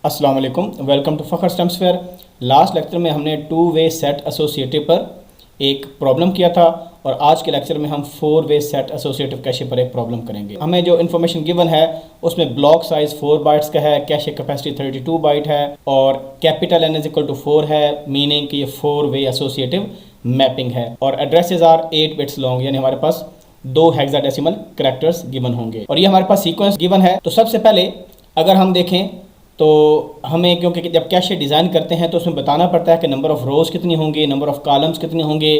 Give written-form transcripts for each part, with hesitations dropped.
अस्सलाम वालेकुम, welcome to Fakhar stems fair. Last lecture में हमने टू वे सेट एसोसिएटिव पर एक प्रॉब्लम किया था और आज के लेक्चर में हम four way set associative cache पर एक प्रॉब्लम करेंगे। हमें जो इन्फॉर्मेशन गिवन है उसमें ब्लॉक साइज 4 बाइट्स का है, कैशे कैपेसिटी 32 बाइट है और capital N is equal to 4 है, मीनिंग कि ये फोर वे एसोसिएटिव मैपिंग है और एड्रेसेस आर 8 बिट्स लॉन्ग, यानी हमारे पास 2 हेक्साडेसिमल कैरेक्टर्स गिवन होंगे और ये हमारे पास सीक्वेंस गिवन है। तो सबसे पहले अगर हम देखें तो हमें, क्योंकि जब कैशे डिज़ाइन करते हैं तो उसमें बताना पड़ता है कि नंबर ऑफ़ रोज़ कितनी होंगी, नंबर ऑफ़ कॉलम्स कितनी होंगे,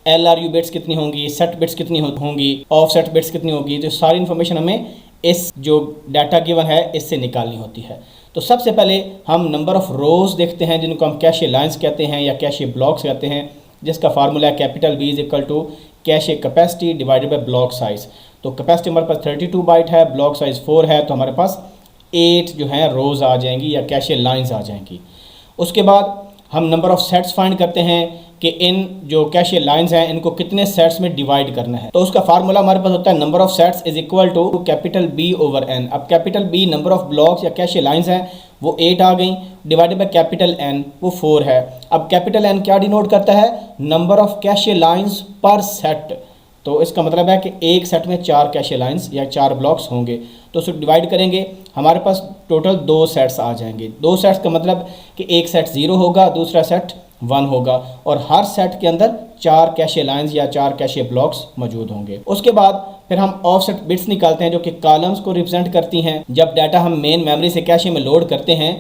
LRU बिट्स कितनी होंगी, सेट बिट्स कितनी होंगी, ऑफ सेट बिट्स कितनी होगी। तो सारी इन्फॉर्मेशन हमें इस जो डाटा गिवन है इससे निकालनी होती है। तो सबसे पहले हम नंबर ऑफ़ रोज़ देखते हैं जिनको हम कैशे लाइन्स कहते हैं या कैशे ब्लॉक्स कहते हैं, जिसका फार्मूला है capital B is equal to cache capacity divided by block size. तो कैपेसिटी हमारे पास 32 बाइट है, ब्लॉक साइज़ 4 है, तो हमारे पास 8 जो हैं रोज़ आ जाएंगी या कैशे लाइंस आ जाएंगी। उसके बाद हम नंबर ऑफ़ सेट्स फाइंड करते हैं कि इन जो कैशे लाइंस हैं इनको कितने सेट्स में डिवाइड करना है। तो उसका फार्मूला हमारे पास होता है number of sets is equal to capital B over N। अब capital B number of blocks या कैशे लाइंस हैं वो 8 आ गई, डिवाइडेड बाई कैपिटल N वो 4 है। अब कैपिटल N क्या डिनोट करता है? नंबर ऑफ़ कैशे लाइंस पर सेट। तो इसका मतलब है कि एक सेट में 4 कैशे लाइंस या 4 ब्लॉक्स होंगे, तो उसको डिवाइड करेंगे, हमारे पास टोटल 2 सेट्स आ जाएंगे। 2 सेट्स का मतलब कि एक सेट 0 होगा, दूसरा सेट 1 होगा और हर सेट के अंदर 4 कैशे लाइंस या 4 कैशे ब्लॉक्स मौजूद होंगे। उसके बाद फिर हम ऑफसेट बिट्स निकालते हैं जो कि कॉलम्स को रिप्रेजेंट करती हैं। जब डाटा हम मेन मेमोरी से कैशे में लोड करते हैं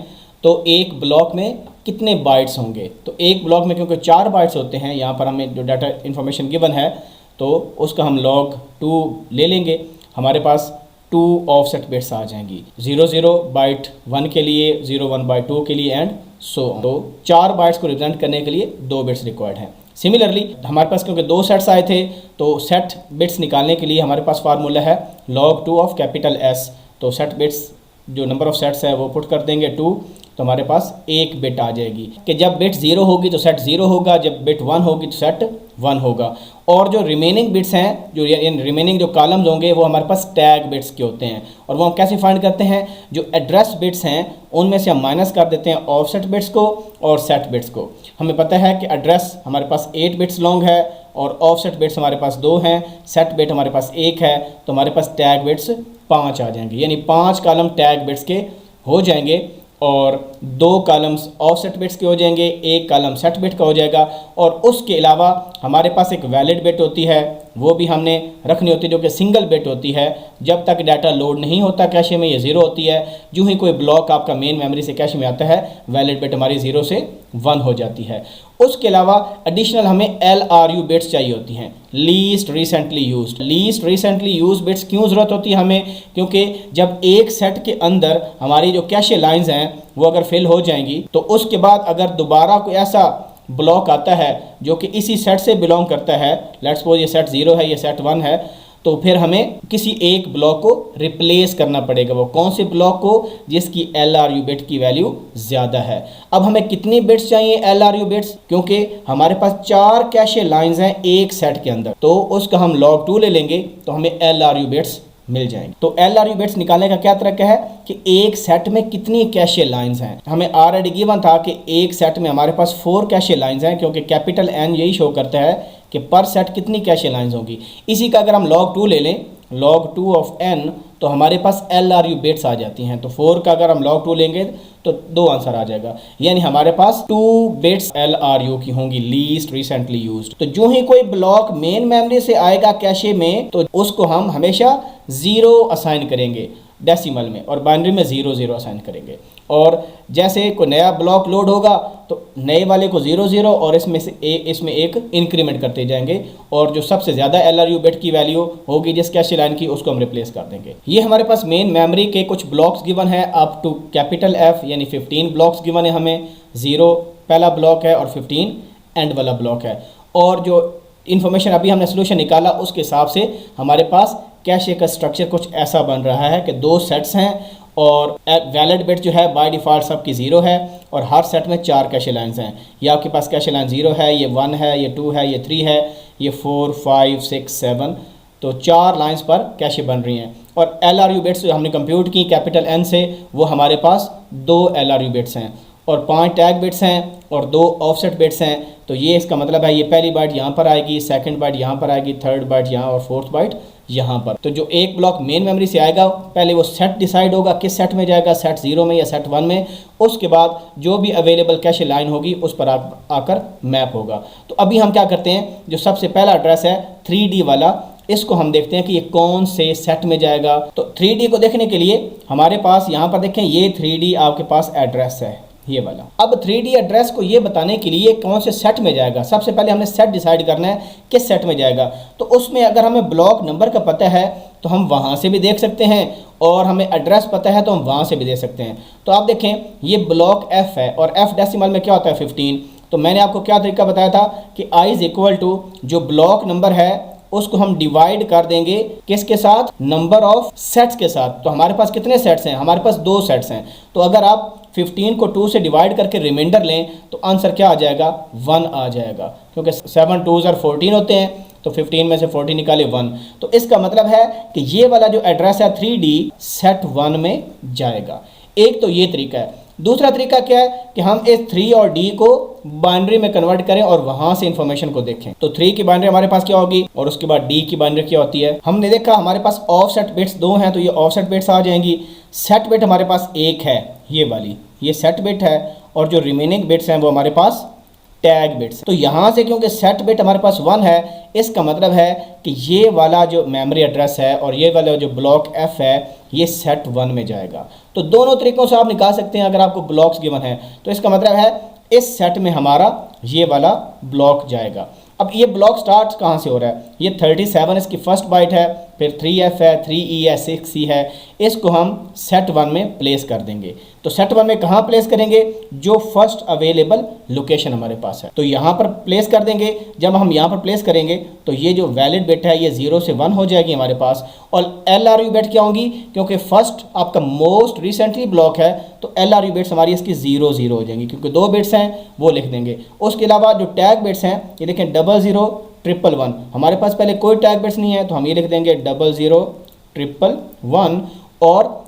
तो एक ब्लॉक में कितने बाइट्स होंगे। तो एक ब्लॉक में क्योंकि 4 बाइट्स होते हैं, यहाँ पर हमें जो डाटा इन्फॉर्मेशन गिवन है तो उसका हम log 2 ले लेंगे, हमारे पास 2 ऑफसेट बिट्स आ जाएंगी, 00 बाइट 1 के लिए, 01 बाइट 2 के लिए एंड सो ऑन। तो 4 बाइट्स को रिप्रेजेंट करने के लिए 2 बिट्स रिक्वायर्ड हैं। सिमिलरली हमारे पास क्योंकि 2 सेट्स आए थे तो सेट बिट्स निकालने के लिए हमारे पास फार्मूला है log 2 ऑफ कैपिटल S। तो सेट बिट्स जो नंबर ऑफ सेट्स है वो पुट कर देंगे 2, तो हमारे पास 1 बिट आ जाएगी कि जब बिट 0 होगी तो सेट 0 होगा, जब बिट 1 होगी तो सेट 1 होगा। और जो रिमेनिंग बिट्स हैं, जो रिमेनिंग जो कॉलम्स होंगे वो हमारे पास टैग बिट्स के होते हैं और वो हम कैसे फाइंड करते हैं? जो एड्रेस बिट्स हैं उनमें से हम माइनस कर देते हैं ऑफसेट बिट्स को और सेट बिट्स को। हमें पता है कि एड्रेस हमारे पास 8 बिट्स लॉन्ग है और ऑफसेट बिट्स हमारे पास 2 हैं, सेट बिट हमारे पास 1 है, तो हमारे पास टैग बिट्स 5 आ जाएंगे, यानी 5 कॉलम टैग बिट्स के हो जाएंगे और 2 कॉलम्स ऑफसेट बिट्स के हो जाएंगे, 1 कॉलम सेट बिट का हो जाएगा। और उसके अलावा हमारे पास एक वैलिड बिट होती है, वो भी हमने रखनी होती है, जो कि सिंगल बिट होती है। जब तक डाटा लोड नहीं होता कैशे में ये 0 होती है, जो ही कोई ब्लॉक आपका मेन मेमोरी से कैशे में आता है वैलिड बिट हमारी 0 से 1 हो जाती है। उसके अलावा एडिशनल हमें LRU बिट्स चाहिए होती हैं, least recently used. Least recently use bits क्यों ज़रूरत होती है हमें? क्योंकि जब एक सेट के अंदर हमारी जो कैशे लाइंस हैं वो अगर फिल हो जाएंगी तो उसके बाद अगर दोबारा कोई ऐसा ब्लॉक आता है जो कि इसी सेट से बिलोंग करता है, लेट्स सपोज ये सेट 0 है, ये सेट 1 है, तो फिर हमें किसी एक ब्लॉक को रिप्लेस करना पड़ेगा। वो कौन से ब्लॉक को? जिसकी LRU बिट की वैल्यू ज़्यादा है। अब हमें कितनी बिट्स चाहिए LRU बिट्स? क्योंकि हमारे पास 4 कैशे लाइंस हैं एक सेट के अंदर, तो उसका हम log 2 ले लेंगे तो हमें LRU बिट्स मिल जाएंगे। तो LRU बिट्स निकालने का क्या तरीका है कि एक सेट में कितनी कैशे लाइंस हैं। हमें ऑलरेडी गिवन था कि एक सेट में हमारे पास 4 कैशे लाइंस हैं, क्योंकि कैपिटल N यही शो करता है कि पर सेट कितनी कैशे लाइंस होंगी। इसी का अगर हम log 2 ले लें, log 2 ऑफ N, तो हमारे पास LRU बिट्स आ जाती हैं। तो 4 का अगर हम log 2 लेंगे तो 2 आंसर आ जाएगा, यानी हमारे पास 2 बिट्स LRU की होंगी, लीस्ट रिसेंटली यूज्ड। तो जो ही कोई ब्लॉक मेन मेमोरी से आएगा कैशे में तो उसको हम हमेशा 0 असाइन करेंगे डेसिमल में और बाइनरी में 0 0 असाइन करेंगे। और जैसे कोई नया ब्लॉक लोड होगा तो नए वाले को 0 0 और इसमें एक इंक्रीमेंट करते जाएंगे और जो सबसे ज़्यादा LRU बिट की वैल्यू होगी जिस कैशे लाइन की, उसको हम रिप्लेस कर देंगे। ये हमारे पास मेन मेमोरी के कुछ ब्लॉक्स गिवन है अप टू कैपिटल F, यानी 15 ब्लॉक्स गिवन है हमें। 0 पहला ब्लॉक है और 15 एंड वाला ब्लॉक है। और जो इन्फॉर्मेशन अभी हमने सोल्यूशन निकाला उसके हिसाब से हमारे पास कैशे का स्ट्रक्चर कुछ ऐसा बन रहा है कि 2 सेट्स हैं और वैलिड बिट जो है बाय डिफ़ॉल्ट सबकी 0 है और हर सेट में 4 कैशे लाइंस हैं। ये आपके पास कैशे लाइन 0 है, ये 1 है, ये 2 है, ये 3 है, ये 4 5 6 7 तो 4 लाइंस पर कैशे बन रही हैं। और LRU बिट्स जो हमने कंप्यूट की कैपिटल N से, वो हमारे पास 2 LRU बिट्स हैं और 5 टैग बिट्स हैं और 2 ऑफसेट बिट्स हैं। तो ये इसका मतलब है ये पहली बाइट यहाँ पर आएगी, सेकंड बाइट यहाँ पर आएगी, थर्ड बाइट यहाँ और फोर्थ बाइट यहाँ पर। तो जो एक ब्लॉक मेन मेमोरी से आएगा, पहले वो सेट डिसाइड होगा किस सेट में जाएगा, सेट 0 में या सेट 1 में। उसके बाद जो भी अवेलेबल कैशे लाइन होगी उस पर आकर मैप होगा। तो अभी हम क्या करते हैं, जो सबसे पहला एड्रेस है 3D वाला, इसको हम देखते हैं कि ये कौन से सेट में जाएगा। तो 3D को देखने के लिए हमारे पास यहाँ पर देखें, ये 3D आपके पास एड्रेस है, ये वाला। अब 3D एड्रेस को ये बताने के लिए कौन से सेट में जाएगा, सबसे पहले हमने सेट डिसाइड करना है किस सेट में जाएगा। तो उसमें अगर हमें ब्लॉक नंबर का पता है तो हम वहाँ से भी देख सकते हैं, और हमें एड्रेस पता है तो हम वहाँ से भी देख सकते हैं। तो आप देखें ये ब्लॉक F है और F डेसिमल में क्या होता है 15। तो मैंने आपको क्या तरीका बताया था कि I इज इक्वल टू जो ब्लॉक नंबर है उसको हम डिवाइड कर देंगे किसके साथ, नंबर ऑफ सेट्स के साथ। तो हमारे पास कितने सेट्स हैं, हमारे पास 2 सेट्स हैं। तो अगर आप 15 को 2 से डिवाइड करके रिमाइंडर लें तो आंसर क्या आ जाएगा, 1 आ जाएगा, क्योंकि 7 2s 14 होते हैं, तो 15 में से 14 निकाले 1। तो इसका मतलब है कि ये वाला जो एड्रेस है 3D सेट 1 में जाएगा। एक तो ये तरीका है। दूसरा तरीका क्या है कि हम इस 3 और D को बाइनरी में कन्वर्ट करें और वहां से इंफॉर्मेशन को देखें। तो 3 की बाइनरी हमारे पास क्या होगी और उसके बाद D की बाइनरी क्या होती है। हमने देखा हमारे पास ऑफसेट बिट्स 2 हैं, तो ये ऑफसेट बिट्स आ जाएंगी। सेट बिट हमारे पास 1 है, ये वाली, ये सेट बिट है, और जो रिमेनिंग बिट्स हैं वो हमारे पास टैग बिट्स। तो यहाँ से क्योंकि सेट बिट हमारे पास 1 है, इसका मतलब है कि ये वाला जो मेमोरी एड्रेस है और ये वाला जो ब्लॉक F है ये सेट 1 में जाएगा। तो दोनों तरीकों से आप निकाल सकते हैं। अगर आपको ब्लॉक्स गिवन है तो इसका मतलब है इस सेट में हमारा ये वाला ब्लॉक जाएगा। अब ये ब्लॉक स्टार्ट कहाँ से हो रहा है, ये 37 इसकी फर्स्ट बाइट है, फिर 3F है, 3E है, 6C है। इसको हम सेट 1 में प्लेस कर देंगे। तो सेट 1 में कहाँ प्लेस करेंगे, जो फर्स्ट अवेलेबल लोकेशन हमारे पास है, तो यहाँ पर प्लेस कर देंगे। जब हम यहाँ पर प्लेस करेंगे तो ये जो वैलिड बिट है ये 0 से 1 हो जाएगी हमारे पास, और LRU बिट क्या होंगी, क्योंकि फर्स्ट आपका मोस्ट रिसेंटली ब्लॉक है तो LRU बिट्स हमारी इसकी 0 0 हो जाएंगी, क्योंकि 2 बिट्स हैं वो लिख देंगे। उसके अलावा जो टैग बिट्स हैं ये देखें 00 111, हमारे पास पहले कोई टैग बिट्स नहीं है तो हम ये लिख देंगे 00 111, और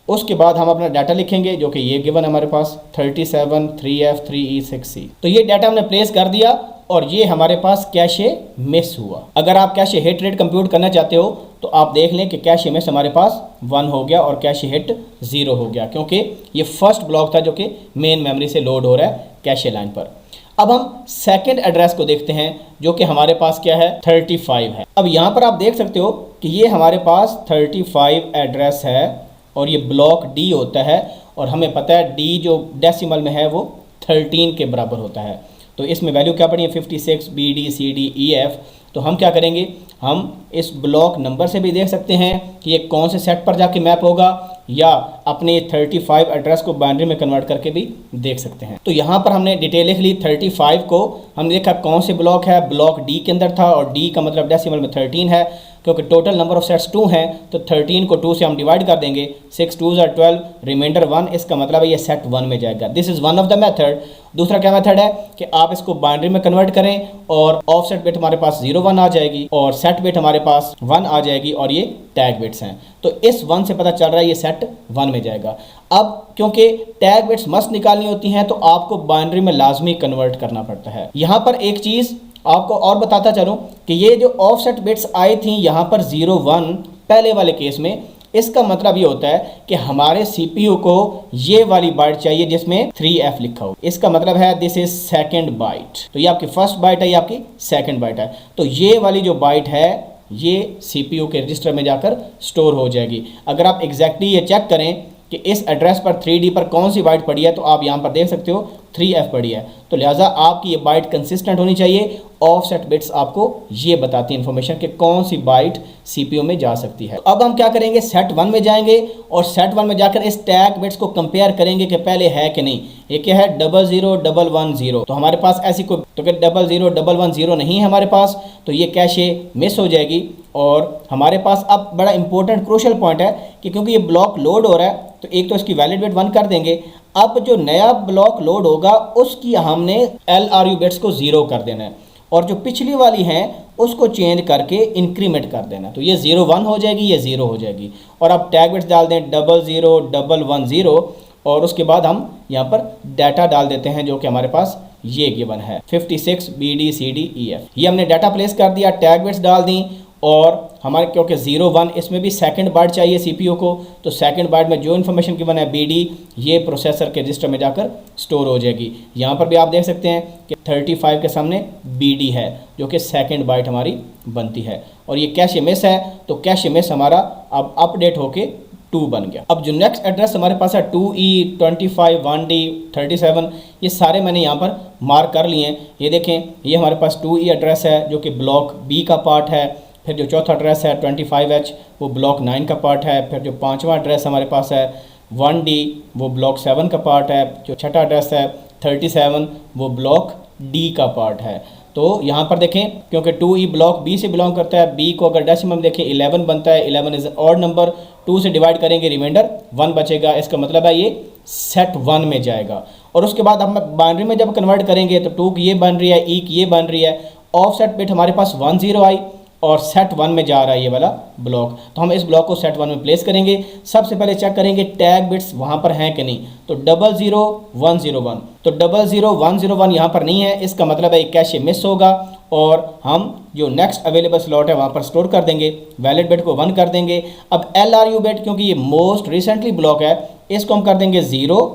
उसके बाद हम अपना डाटा लिखेंगे जो कि ये गिवन हमारे पास 37 3F 3E 6C। तो ये डाटा हमने प्लेस कर दिया और ये हमारे पास कैशे मिस हुआ। अगर आप कैशे हिट रेट कंप्यूट करना चाहते हो तो आप देख लें कि कैशे मिस हमारे पास 1 हो गया और कैशे हिट 0 हो गया, क्योंकि ये फर्स्ट ब्लॉक था जो कि मेन मेमोरी से लोड हो रहा है कैशे लाइन पर। अब हम सेकंड एड्रेस को देखते हैं जो कि हमारे पास क्या है, 35 है। अब यहाँ पर आप देख सकते हो कि ये हमारे पास 35 एड्रेस है और ये ब्लॉक D होता है, और हमें पता है D जो डेसिमल में है वो 13 के बराबर होता है। तो इसमें वैल्यू क्या पड़ी है 56 BD CD EF। तो हम क्या करेंगे, हम इस ब्लॉक नंबर से भी देख सकते हैं कि ये कौन से सेट पर जाके मैप होगा, या अपने 35 एड्रेस को बाइनरी में कन्वर्ट करके भी देख सकते हैं। तो यहाँ पर हमने डिटेल लिख ली। 35 को हमने देखा कौन से ब्लॉक है, ब्लॉक D के अंदर था, और D का मतलब डेसिमल में 13 है, क्योंकि टोटल नंबर ऑफ सेट्स 2 हैं तो 13 को 2 से हम डिवाइड कर देंगे, 6 2s 12, रिमाइंडर 1, इसका मतलब है ये सेट 1 में जाएगा। This is one of the method. दूसरा क्या मेथड है कि आप इसको बाइनरी में कन्वर्ट करें और ऑफसेट बिट हमारे पास 0 1 आ जाएगी और सेट बिट हमारे पास 1 आ जाएगी, और ये टैग बिट्स हैं। तो इस 1 से पता चल रहा है ये सेट 1 में जाएगा। अब क्योंकि टैग बिट्स मस्ट निकालनी होती हैं तो आपको बाइनरी में लाजमी कन्वर्ट करना पड़ता है। यहाँ पर एक चीज़ आपको और बताता चलूँ कि ये जो ऑफसेट बिट्स आई थी यहाँ पर 0 1 पहले वाले केस में, इसका मतलब ये होता है कि हमारे CPU को ये वाली बाइट चाहिए जिसमें 3F लिखा हो। इसका मतलब है दिस इज सेकंड बाइट। तो ये आपकी फर्स्ट बाइट है, ये आपकी सेकंड बाइट है। तो ये वाली जो बाइट है ये CPU के रजिस्टर में जाकर स्टोर हो जाएगी। अगर आप एग्जैक्टली ये चेक करें कि इस एड्रेस पर 3D पर कौन सी बाइट पड़ी है, तो आप यहाँ पर देख सकते हो 3F पड़ी है। तो लिहाजा आपकी ये बाइट कंसिस्टेंट होनी चाहिए। ऑफसेट बिट्स आपको ये बताती है इन्फॉर्मेशन कि कौन सी बाइट CPU में जा सकती है। अब हम क्या करेंगे, सेट 1 में जाएंगे और सेट 1 में जाकर इस टैग बिट्स को कंपेयर करेंगे कि पहले है कि नहीं। ये क्या है 00 110, तो हमारे पास ऐसी कोई, तो क्या 00 110 नहीं है हमारे पास, तो ये कैशे मिस हो जाएगी। और हमारे पास अब बड़ा इंपॉर्टेंट क्रूशियल पॉइंट है कि क्योंकि ये ब्लॉक लोड हो रहा है तो एक तो इसकी वैलिड बिट 1 कर देंगे। अब जो नया ब्लॉक लोड होगा उसकी हमने LRU बिट्स को 0 कर देना है, और जो पिछली वाली हैं उसको चेंज करके इंक्रीमेंट कर देना। तो ये 01 हो जाएगी, ये 0 हो जाएगी। और अब टैग बिट्स डाल दें 001110 और उसके बाद हम यहाँ पर डाटा डाल देते हैं जो कि हमारे पास ये गिवन है 56 BDCDEF। ये हमने डाटा प्लेस कर दिया, टैग बिट्स डाल दी और हमारे क्योंकि 01 इसमें भी सेकंड बाइट चाहिए CPU को, तो सेकंड बाइट में जो इन्फॉर्मेशन गिवन है BD ये प्रोसेसर के रजिस्टर में जाकर स्टोर हो जाएगी। यहाँ पर भी आप देख सकते हैं कि 35 के सामने BD है जो कि सेकंड बाइट हमारी बनती है। और ये कैश मिस है तो कैश मिस हमारा अब अपडेट होके 2 बन गया। अब जो नेक्स्ट एड्रेस हमारे पास है 2E 25 1D 37, ये सारे मैंने यहाँ पर मार्क कर लिए हैं। ये देखें, ये हमारे पास 2E एड्रेस है जो कि ब्लॉक B का पार्ट है। फिर जो चौथा एड्रेस है 25H वो ब्लॉक 9 का पार्ट है। फिर जो पांचवा एड्रेस हमारे पास है 1D वो ब्लॉक 7 का पार्ट है। जो छठा एड्रेस है 37 वो ब्लॉक D का पार्ट है। तो यहाँ पर देखें क्योंकि 2E ब्लॉक B से बिलोंग करता है, B को अगर डेसिमल देखें 11 बनता है, 11 इज ऑड नंबर, 2 से डिवाइड करेंगे रिमाइंडर 1 बचेगा। इसका मतलब है ये सेट 1 में जाएगा। और उसके बाद हम बाइनरी में जब कन्वर्ट करेंगे तो 2 की ये बन रही है, E की ये बन रही है, ऑफसेट बिट हमारे पास 10 आई और सेट 1 में जा रहा है ये वाला ब्लॉक। तो हम इस ब्लॉक को सेट 1 में प्लेस करेंगे। सबसे पहले चेक करेंगे टैग बिट्स वहाँ पर हैं कि नहीं। तो 00101, तो 00101 यहाँ पर नहीं है, इसका मतलब है एक कैश मिस होगा और हम जो नेक्स्ट अवेलेबल स्लॉट है वहाँ पर स्टोर कर देंगे। वैलिड बिट को 1 कर देंगे। अब LRU बिट क्योंकि ये मोस्ट रिसेंटली ब्लॉक है, इसको हम कर देंगे 0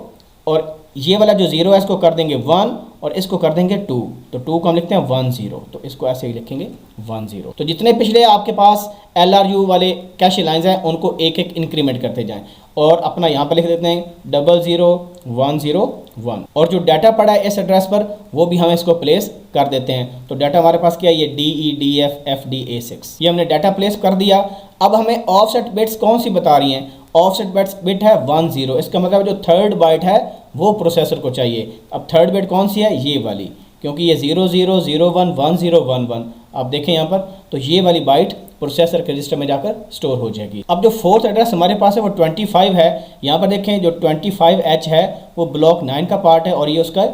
और ये वाला जो 0 है इसको कर देंगे 1 और इसको कर देंगे 2। तो 2 को हम लिखते हैं 10, तो इसको ऐसे ही लिखेंगे 10। तो जितने पिछले आपके पास LRU वाले कैश लाइंस हैं उनको एक एक इंक्रीमेंट करते जाएं और अपना यहाँ पर लिख देते हैं 00101 और जो डाटा पड़ा है इस एड्रेस पर वो भी हम इसको प्लेस कर देते हैं। तो डाटा हमारे पास क्या है, ये DEDF FDA6, ये हमने डाटा प्लेस कर दिया। अब हमें ऑफसेट बिट्स कौन सी बता रही हैं, ऑफसेट बिट है 10, इसका मतलब जो थर्ड बाइट है वो प्रोसेसर को चाहिए। अब थर्ड बिट कौन सी है, ये वाली, क्योंकि ये 00011011 आप देखें यहाँ पर, तो ये वाली बाइट प्रोसेसर के रजिस्टर में जाकर स्टोर हो जाएगी। अब जो फोर्थ एड्रेस हमारे पास है वो 25 है। यहाँ पर देखें जो 25H है वो ब्लॉक 9 का पार्ट है और ये उसका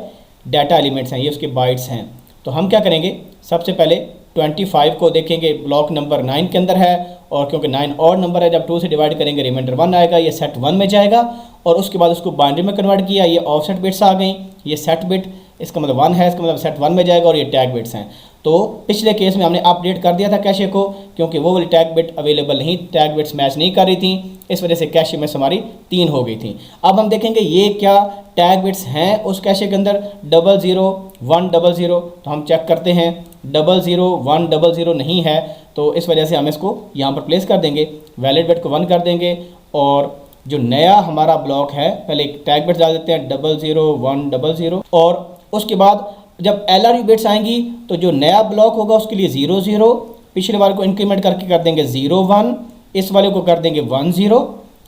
डाटा एलिमेंट्स हैं, ये उसके बाइट्स हैं। तो हम क्या करेंगे, सबसे पहले 25 को देखेंगे ब्लॉक नंबर 9 के अंदर है और क्योंकि 9 और नंबर है, जब 2 से डिवाइड करेंगे रिमाइंडर 1 आएगा, ये सेट 1 में जाएगा। और उसके बाद उसको बाइनरी में कन्वर्ट किया, ये ऑफसेट बिट्स आ गई, ये सेट बिट इसका मतलब 1 है, इसका मतलब सेट 1 में जाएगा और ये टैग बिट्स हैं। तो पिछले केस में हमने अपडेट कर दिया था कैशे को क्योंकि वो वाली टैग बिट अवेलेबल नहीं, टैग बिट्स मैच नहीं कर रही थी, इस वजह से कैशे में हमारी 3 हो गई थी। अब हम देखेंगे ये क्या टैग बिट्स हैं उस कैशे के अंदर 00100, तो हम चेक करते हैं 00100 नहीं है, तो इस वजह से हम इसको यहाँ पर प्लेस कर देंगे। वैलिड बिट को 1 कर देंगे और जो नया हमारा ब्लॉक है पहले एक टैग बिट्स डाल देते हैं 00100 और उसके बाद जब LRU बिट्स आएंगी तो जो नया ब्लॉक होगा उसके लिए 00, पिछले वाले को इंक्रीमेंट करके कर देंगे 01, इस वाले को कर देंगे 10,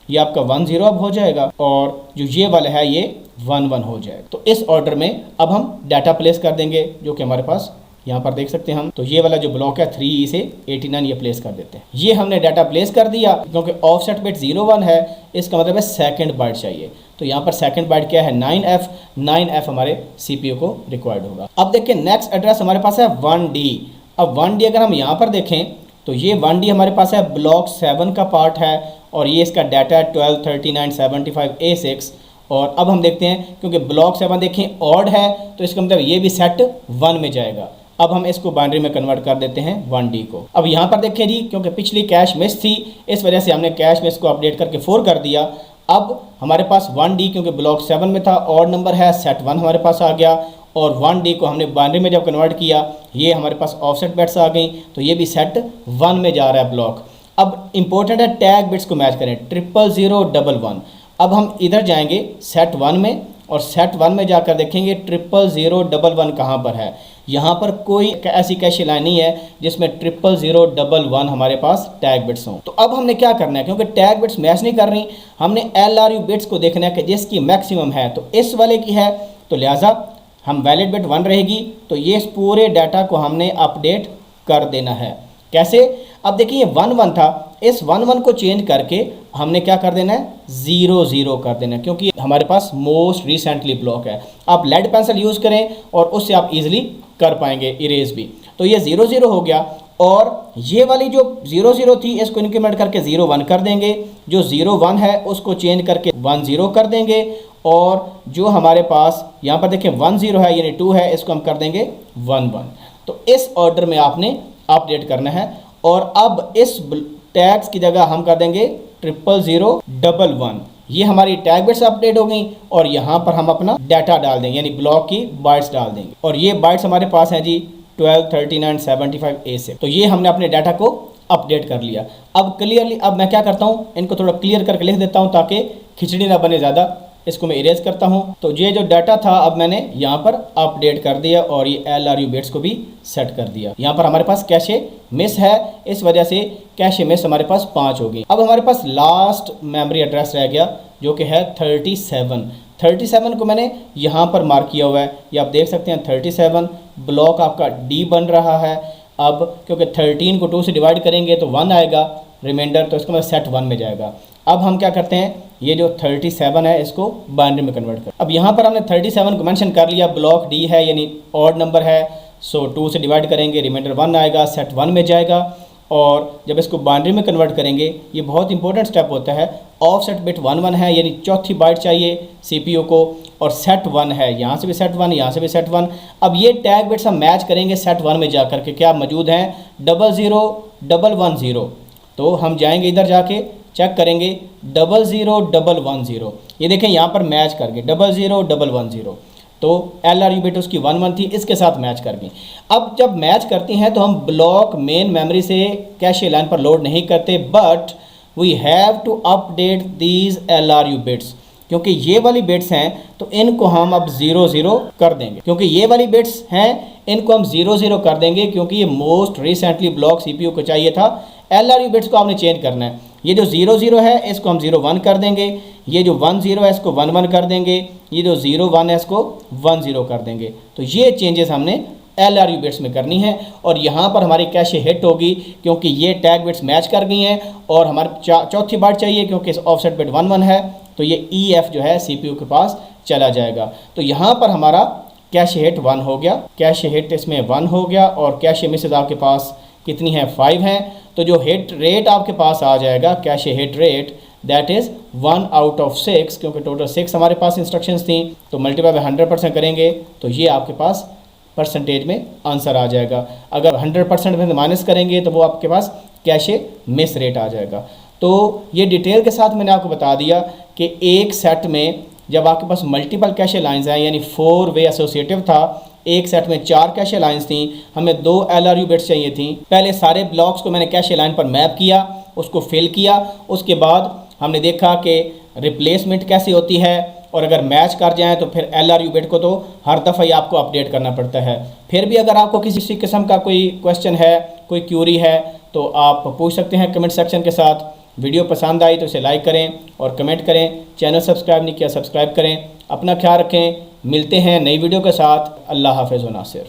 ये आपका 10 अब हो जाएगा और जो ये वाला है ये 11 हो जाएगा। तो इस ऑर्डर में अब हम डाटा प्लेस कर देंगे जो कि हमारे पास यहाँ पर देख सकते हैं हम। तो ये वाला जो ब्लॉक है 3E से 89 ये प्लेस कर देते हैं। ये हमने डाटा प्लेस कर दिया क्योंकि ऑफसेट बिट 01 है, इसका मतलब है सेकंड बाइट चाहिए। तो यहाँ पर सेकंड बाइट क्या है 9F हमारे CPU को रिक्वायर्ड होगा। अब देखिए नेक्स्ट एड्रेस हमारे पास है 1D। अब 1D अगर हम यहाँ पर देखें तो ये 1D हमारे पास है ब्लॉक 7 का पार्ट है और ये इसका डाटा है 12 39 75 A6। और अब हम देखते हैं क्योंकि ब्लॉक 7 देखें ऑड है तो इसका मतलब ये भी सेट 1 में जाएगा। अब हम इसको बाइनरी में कन्वर्ट कर देते हैं 1D को। अब यहाँ पर देखें जी क्योंकि पिछली कैश मिस थी इस वजह से हमने कैश मिस को अपडेट करके 4 कर दिया। अब हमारे पास 1D क्योंकि ब्लॉक 7 में था, ऑड नंबर है, सेट 1 हमारे पास आ गया और 1D को हमने बाइनरी में जब कन्वर्ट किया ये हमारे पास ऑफसेट बिट्स आ गई, तो ये भी सेट 1 में जा रहा है ब्लॉक। अब इंपॉर्टेंट है टैग बिट्स को मैच करें 00011। अब हम इधर जाएंगे सेट 1 में और सेट 1 में जाकर देखेंगे 00011 कहाँ पर है। यहाँ पर कोई ऐसी कैश लाइन नहीं है जिसमें 00011 हमारे पास टैग बिट्स हों। तो अब हमने क्या करना है क्योंकि टैग बिट्स मैच नहीं कर रही, हमने LRU बिट्स को देखना है कि जिसकी मैक्सिमम है तो इस वाले की है, तो लिहाजा हम वैलिड बिट 1 रहेगी तो ये इस पूरे डाटा को हमने अपडेट कर देना है। कैसे, अब देखिए ये 11 था, इस 11 को चेंज करके हमने क्या कर देना है 00 कर देना है क्योंकि हमारे पास मोस्ट रिसेंटली ब्लॉक है। आप लेड पेंसिल यूज़ करें और उससे आप इजीली कर पाएंगे इरेज भी। तो ये 00 हो गया और ये वाली जो 0 0 थी इसको इंक्रीमेंट करके 0 1 कर देंगे, जो 0 1 है उसको चेंज करके 1 0 कर देंगे, और जो हमारे पास यहाँ पर देखें 1 0 है यानी 2 है, इसको हम कर देंगे 1 1। तो इस ऑर्डर में आपने अपडेट करना है। और अब इस टैग्स की जगह हम कर देंगे 0 0 0 1 1। ये हमारी टैग बिट्स अपडेट हो गई और यहाँ पर हम अपना डाटा डाल देंगे यानी ब्लॉक की बाइट्स डाल देंगे, और ये बाइट्स हमारे पास हैं जी 12 39 75 A6। तो ये हमने अपने डाटा को अपडेट कर लिया। अब क्लियरली अब मैं क्या करता हूँ, इनको थोड़ा क्लियर करके लिख देता हूँ ताकि खिचड़ी ना बने ज़्यादा। इसको मैं इरेज करता हूँ। तो ये जो डाटा था अब मैंने यहाँ पर अपडेट कर दिया और ये LRU बिट्स को भी सेट कर दिया। यहाँ पर हमारे पास कैशे मिस है, इस वजह से कैशे मिस हमारे पास 5 हो गई। अब हमारे पास लास्ट मेमोरी एड्रेस रह गया जो कि है 37 को मैंने यहाँ पर मार्क किया हुआ है, ये आप देख सकते हैं 37 ब्लॉक आपका D बन रहा है। अब क्योंकि 13 को 2 से डिवाइड करेंगे तो 1 आएगा रिमाइंडर, तो इसका मतलब सेट 1 में जाएगा। अब हम क्या करते हैं, ये जो 37 है इसको बाइनरी में कन्वर्ट कर। अब यहाँ पर हमने 37 को मेंशन कर लिया, ब्लॉक D है यानी ऑड नंबर है, सो 2 से डिवाइड करेंगे रिमाइंडर 1 आएगा, सेट 1 में जाएगा। और जब इसको बाइनरी में कन्वर्ट करेंगे, ये बहुत इंपॉर्टेंट स्टेप होता है, ऑफसेट बिट 1 1 है यानी चौथी बाइट चाहिए CPU को, और सेट 1 है, यहाँ से भी सेट 1, यहाँ से भी सेट 1। अब ये टैग बिट्स हम मैच करेंगे सेट 1 में जाकर के, क्या मौजूद हैं 0 0 1 1 0। तो हम जाएंगे इधर जाके चेक करेंगे 0 0 1 1 0, ये देखें यहाँ पर मैच कर गए 0 0 1 1 0। तो LRU बिट उसकी 1 1 थी, इसके साथ मैच कर गई। अब जब मैच करती हैं तो हम ब्लॉक मेन मेमोरी से कैशे लाइन पर लोड नहीं करते, but we have to update these LRU bits, क्योंकि ये वाली बिट्स हैं तो इनको हम अब 0 0 कर देंगे। क्योंकि ये वाली बिट्स हैं इनको हम 0 0 कर देंगे, क्योंकि ये मोस्ट रिसेंटली ब्लॉक CPU को चाहिए था। LRU बिट्स को आपने चेंज करना है। ये जो 0 0 है इसको हम 0 1 कर देंगे, ये जो 1 0 है इसको 1 1 कर देंगे, ये जो 0 1 है इसको 1 0 कर देंगे। तो ये चेंजेस हमने LRU बिट्स में करनी है, और यहाँ पर हमारी कैशे हिट होगी क्योंकि ये टैग बिट्स मैच कर गई हैं, और हमारी चौथी बाइट चाहिए क्योंकि ऑफसेट बिट 1 1 है, तो ये EF जो है CPU के पास चला जाएगा। तो यहाँ पर हमारा कैशे हिट 1 हो गया, कैशे हिट इसमें 1 हो गया, और कैशे मिसेज आपके पास कितनी है 5 हैं। तो जो हिट रेट आपके पास आ जाएगा cache hit rate, that is 1 out of 6, क्योंकि टोटल 6 हमारे पास इंस्ट्रक्शंस थी, तो मल्टीप्लाई बाय 100% करेंगे तो ये आपके पास परसेंटेज में आंसर आ जाएगा। अगर 100% में माइनस करेंगे तो वो आपके पास कैशे मिस रेट आ जाएगा। तो ये डिटेल के साथ मैंने आपको बता दिया कि एक सेट में जब आपके पास मल्टीपल कैशे लाइंस हैं, यानी 4 वे एसोसिएटिव था, एक सेट में 4 कैशे लाइंस थी, हमें 2 LRU बिट्स चाहिए थी। पहले सारे ब्लॉक्स को मैंने कैशे लाइन पर मैप किया, उसको फिल किया, उसके बाद हमने देखा कि रिप्लेसमेंट कैसी होती है, और अगर मैच कर जाएँ तो फिर LRU बिट को तो हर दफ़ा ही आपको अपडेट करना पड़ता है। फिर भी अगर आपको किसी किस्म का कोई क्वेश्चन है, कोई क्यूरी है, तो आप पूछ सकते हैं कमेंट सेक्शन के साथ। वीडियो पसंद आई तो इसे लाइक करें और कमेंट करें। चैनल सब्सक्राइब नहीं किया सब्सक्राइब करें। अपना ख्याल रखें, मिलते हैं नई वीडियो के साथ। अल्लाह हाफ़िज़ व नासिर।